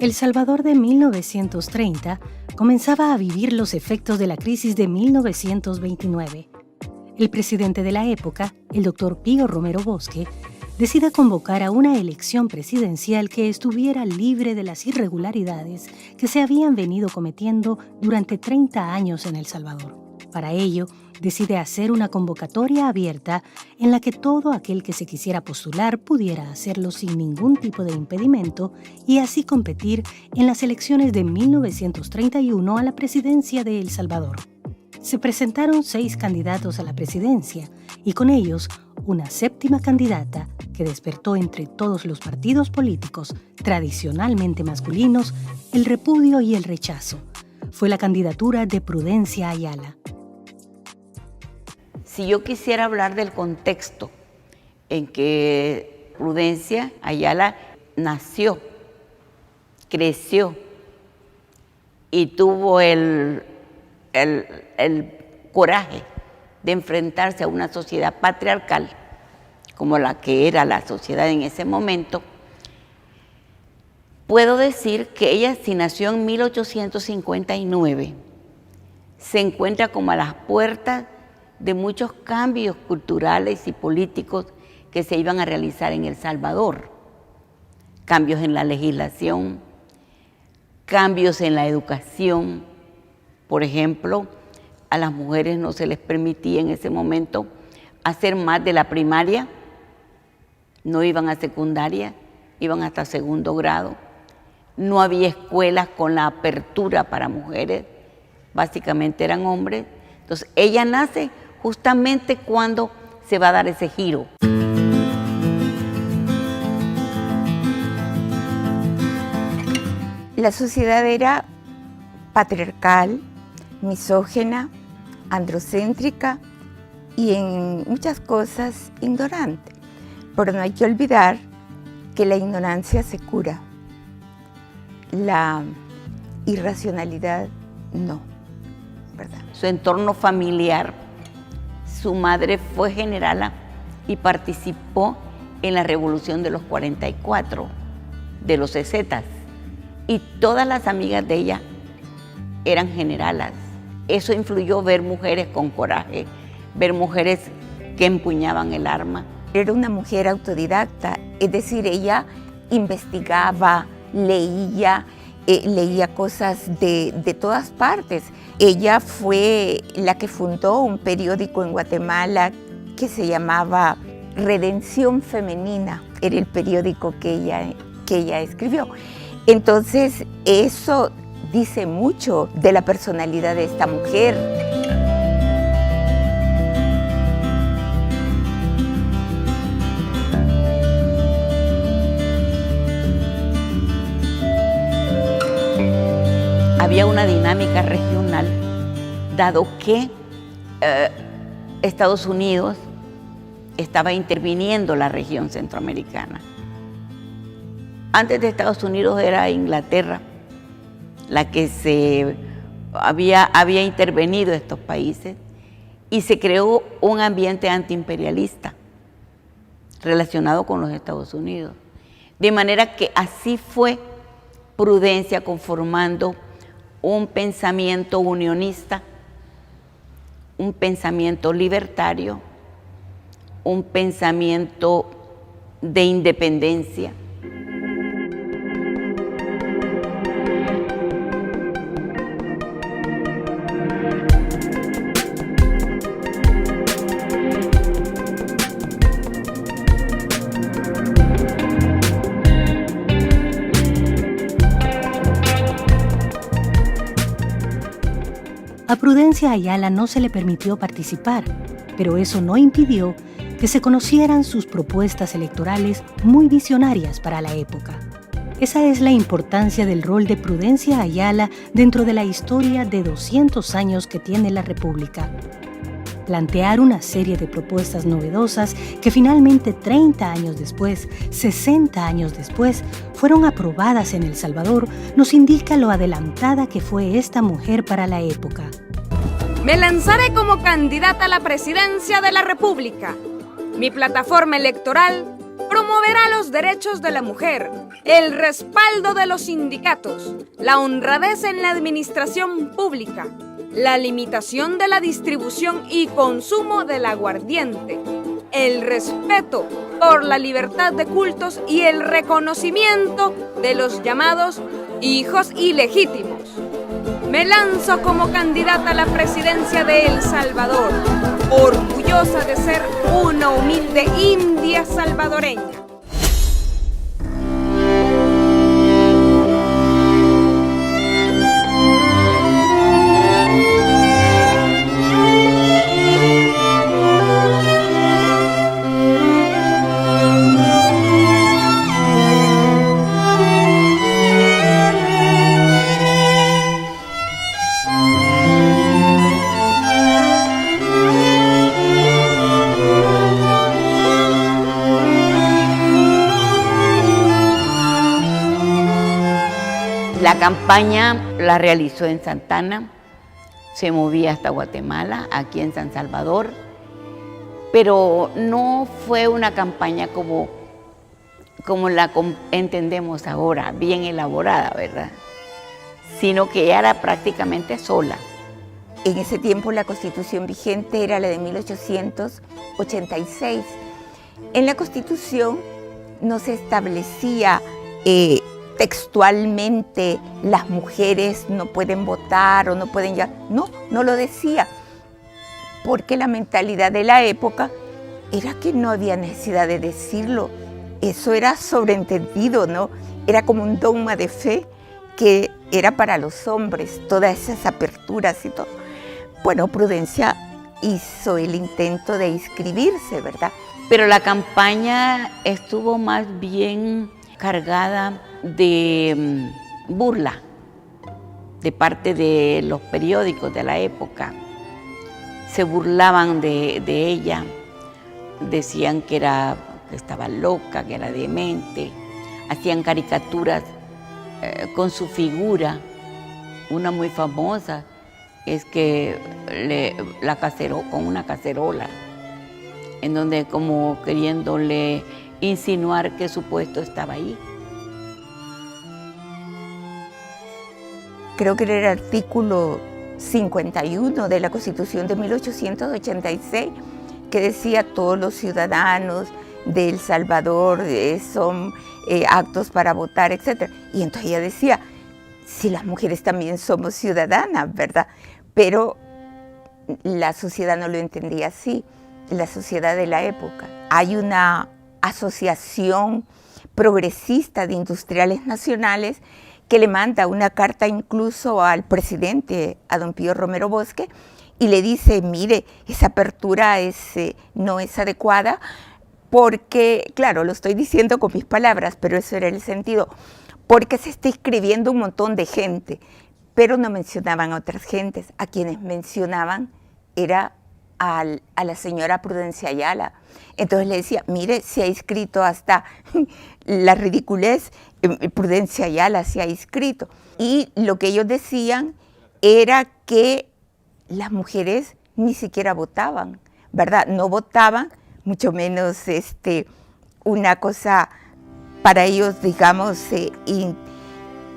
El Salvador de 1930 comenzaba a vivir los efectos de la crisis de 1929. El presidente de la época, el doctor Pío Romero Bosque, decide convocar a una elección presidencial que estuviera libre de las irregularidades que se habían venido cometiendo durante 30 años en El Salvador. Para ello, decide hacer una convocatoria abierta en la que todo aquel que se quisiera postular pudiera hacerlo sin ningún tipo de impedimento y así competir en las elecciones de 1931 a la presidencia de El Salvador. Se presentaron 6 candidatos a la presidencia y con ellos una 7ª candidata que despertó entre todos los partidos políticos tradicionalmente masculinos el repudio y el rechazo. Fue la candidatura de Prudencia Ayala. Si yo quisiera hablar del contexto en que Prudencia Ayala nació, creció y tuvo el coraje de enfrentarse a una sociedad patriarcal como la que era la sociedad en ese momento, puedo decir que ella, si nació en 1859, se encuentra como a las puertas de muchos cambios culturales y políticos que se iban a realizar en El Salvador. Cambios en la legislación, cambios en la educación. Por ejemplo, a las mujeres no se les permitía en ese momento hacer más de la primaria, no iban a secundaria, iban hasta 2º grado. No había escuelas con la apertura para mujeres, básicamente eran hombres. Entonces, ella nace justamente cuando se va a dar ese giro. La sociedad era patriarcal, misógina, androcéntrica y en muchas cosas ignorante. Pero no hay que olvidar que la ignorancia se cura, la irracionalidad no, ¿verdad? Su entorno familiar, su madre fue generala y participó en la revolución de los 44, de los sesetas, y todas las amigas de ella eran generalas. Eso influyó ver mujeres con coraje, ver mujeres que empuñaban el arma. Era una mujer autodidacta, es decir, ella investigaba, leía cosas de todas partes. Ella fue la que fundó un periódico en Guatemala que se llamaba Redención Femenina, era el periódico que ella escribió. Entonces, eso dice mucho de la personalidad de esta mujer. Había una dinámica regional, dado que Estados Unidos estaba interviniendo la región centroamericana. Antes de Estados Unidos era Inglaterra la que había intervenido estos países y se creó un ambiente antiimperialista relacionado con los Estados Unidos. De manera que así fue Prudencia conformando un pensamiento unionista, un pensamiento libertario, un pensamiento de independencia. A Prudencia Ayala no se le permitió participar, pero eso no impidió que se conocieran sus propuestas electorales muy visionarias para la época. Esa es la importancia del rol de Prudencia Ayala dentro de la historia de 200 años que tiene la República. Plantear una serie de propuestas novedosas que finalmente 30 años después, 60 años después, fueron aprobadas en El Salvador, nos indica lo adelantada que fue esta mujer para la época. Me lanzaré como candidata a la presidencia de la República. Mi plataforma electoral promoverá los derechos de la mujer, el respaldo de los sindicatos, la honradez en la administración pública, la limitación de la distribución y consumo del aguardiente, el respeto por la libertad de cultos y el reconocimiento de los llamados hijos ilegítimos. Me lanzo como candidata a la presidencia de El Salvador, orgullosa de ser una humilde india salvadoreña. La campaña la realizó en Santana, se movía hasta Guatemala, aquí en San Salvador, pero no fue una campaña como la entendemos ahora, bien elaborada, ¿verdad? Sino que ella era prácticamente sola. En ese tiempo la Constitución vigente era la de 1886. En la Constitución no se establecía textualmente las mujeres no pueden votar o no pueden ya. No lo decía, porque la mentalidad de la época era que no había necesidad de decirlo. Eso era sobreentendido, ¿no? Era como un dogma de fe que era para los hombres, todas esas aperturas y todo. Bueno, Prudencia hizo el intento de inscribirse, ¿verdad? Pero la campaña estuvo más bien cargada de burla de parte de los periódicos de la época. Se burlaban de ella, decían que estaba loca, que era demente, hacían caricaturas con su figura. Una muy famosa es que con una cacerola, en donde como queriéndole insinuar que su puesto estaba ahí. Creo que era el artículo 51 de la Constitución de 1886, que decía todos los ciudadanos de El Salvador son aptos para votar, etc. Y entonces ella decía, si las mujeres también somos ciudadanas, ¿verdad? Pero la sociedad no lo entendía así, la sociedad de la época. Hay una asociación progresista de industriales nacionales que le manda una carta incluso al presidente, a don Pío Romero Bosque, y le dice, mire, esa apertura no es adecuada, porque, claro, lo estoy diciendo con mis palabras, pero eso era el sentido, porque se está inscribiendo un montón de gente, pero no mencionaban a otras gentes. A quienes mencionaban era a la señora Prudencia Ayala. Entonces le decía, mire, se ha inscrito hasta la ridiculez, Prudencia Ayala se ha inscrito. Y lo que ellos decían era que las mujeres ni siquiera votaban, ¿verdad? No votaban, mucho menos una cosa para ellos, digamos,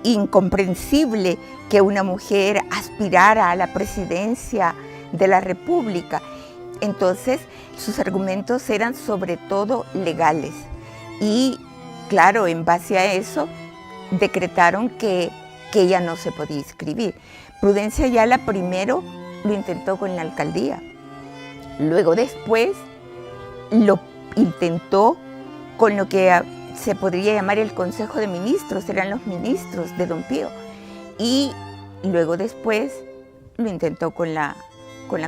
incomprensible que una mujer aspirara a la presidencia de la República. Entonces, sus argumentos eran sobre todo legales. Y, claro, en base a eso, decretaron que ella no se podía inscribir. Prudencia Ayala primero lo intentó con la alcaldía. Luego, después, lo intentó con lo que se podría llamar el Consejo de Ministros, eran los ministros de don Pío. Y luego después lo intentó con la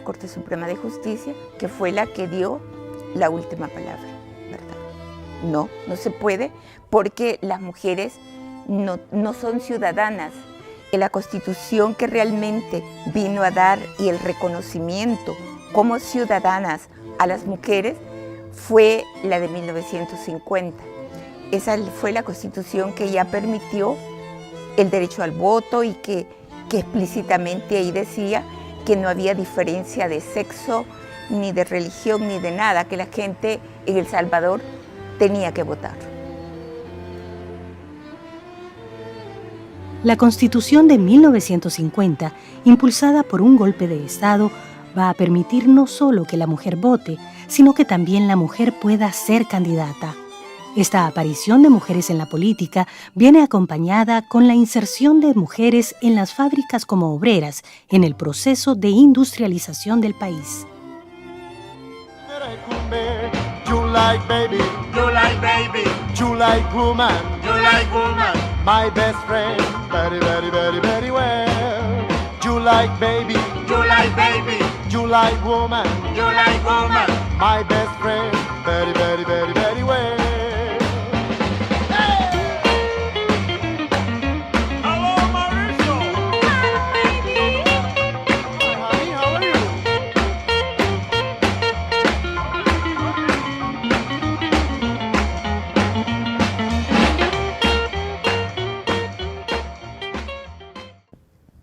Corte Suprema de Justicia, que fue la que dio la última palabra, ¿verdad? No se puede, porque las mujeres no son ciudadanas. La Constitución que realmente vino a dar y el reconocimiento como ciudadanas a las mujeres fue la de 1950. Esa fue la Constitución que ya permitió el derecho al voto y que explícitamente ahí decía que no había diferencia de sexo, ni de religión, ni de nada, que la gente en El Salvador tenía que votar. La Constitución de 1950, impulsada por un golpe de Estado, va a permitir no solo que la mujer vote, sino que también la mujer pueda ser candidata. Esta aparición de mujeres en la política viene acompañada con la inserción de mujeres en las fábricas como obreras en el proceso de industrialización del país. You like baby, you like baby, you like woman, you like woman. My best friend, very, very, very, very well. You like baby, you like baby, you like woman, you like woman. My best friend, very, very, very, very well.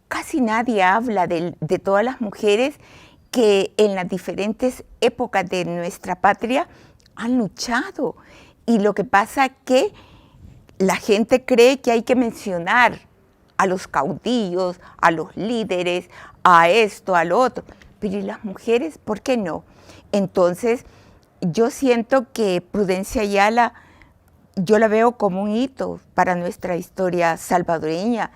Casi nadie habla de todas las mujeres que en las diferentes épocas de nuestra patria han luchado. Y lo que pasa es que la gente cree que hay que mencionar a los caudillos, a los líderes, a esto, a lo otro. Pero ¿y las mujeres? ¿Por qué no? Entonces, yo siento que Prudencia Ayala, yo la veo como un hito para nuestra historia salvadoreña.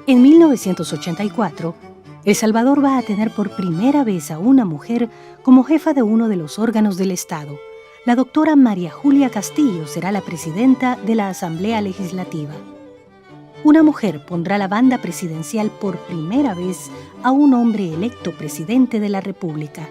En 1984, El Salvador va a tener por primera vez a una mujer como jefa de uno de los órganos del Estado. La doctora María Julia Castillo será la presidenta de la Asamblea Legislativa. Una mujer pondrá la banda presidencial por primera vez a un hombre electo presidente de la República.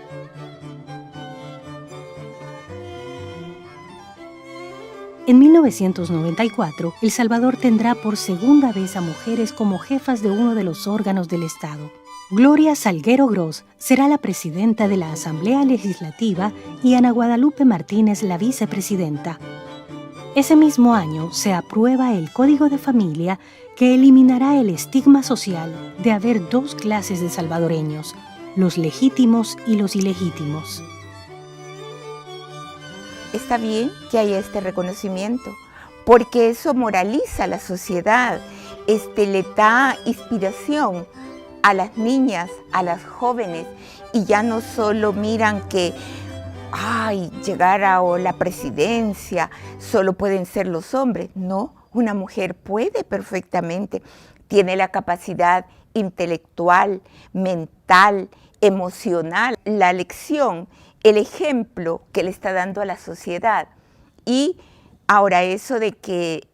En 1994, El Salvador tendrá por segunda vez a mujeres como jefas de uno de los órganos del Estado. Gloria Salguero Gross será la presidenta de la Asamblea Legislativa y Ana Guadalupe Martínez la vicepresidenta. Ese mismo año se aprueba el Código de Familia que eliminará el estigma social de haber dos clases de salvadoreños, los legítimos y los ilegítimos. Está bien que haya este reconocimiento, porque eso moraliza a la sociedad, le da inspiración a las niñas, a las jóvenes, y ya no solo miran que llegar a la presidencia solo pueden ser los hombres. No, una mujer puede perfectamente, tiene la capacidad intelectual, mental, emocional, la lección, el ejemplo que le está dando a la sociedad. Y ahora eso de que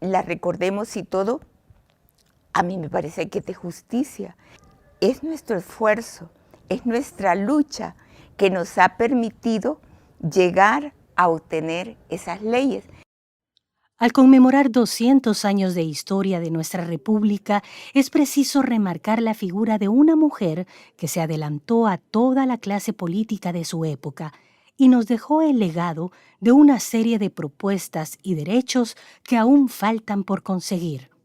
la recordemos y todo, a mí me parece que es de justicia. Es nuestro esfuerzo, es nuestra lucha que nos ha permitido llegar a obtener esas leyes. Al conmemorar 200 años de historia de nuestra República, es preciso remarcar la figura de una mujer que se adelantó a toda la clase política de su época y nos dejó el legado de una serie de propuestas y derechos que aún faltan por conseguir.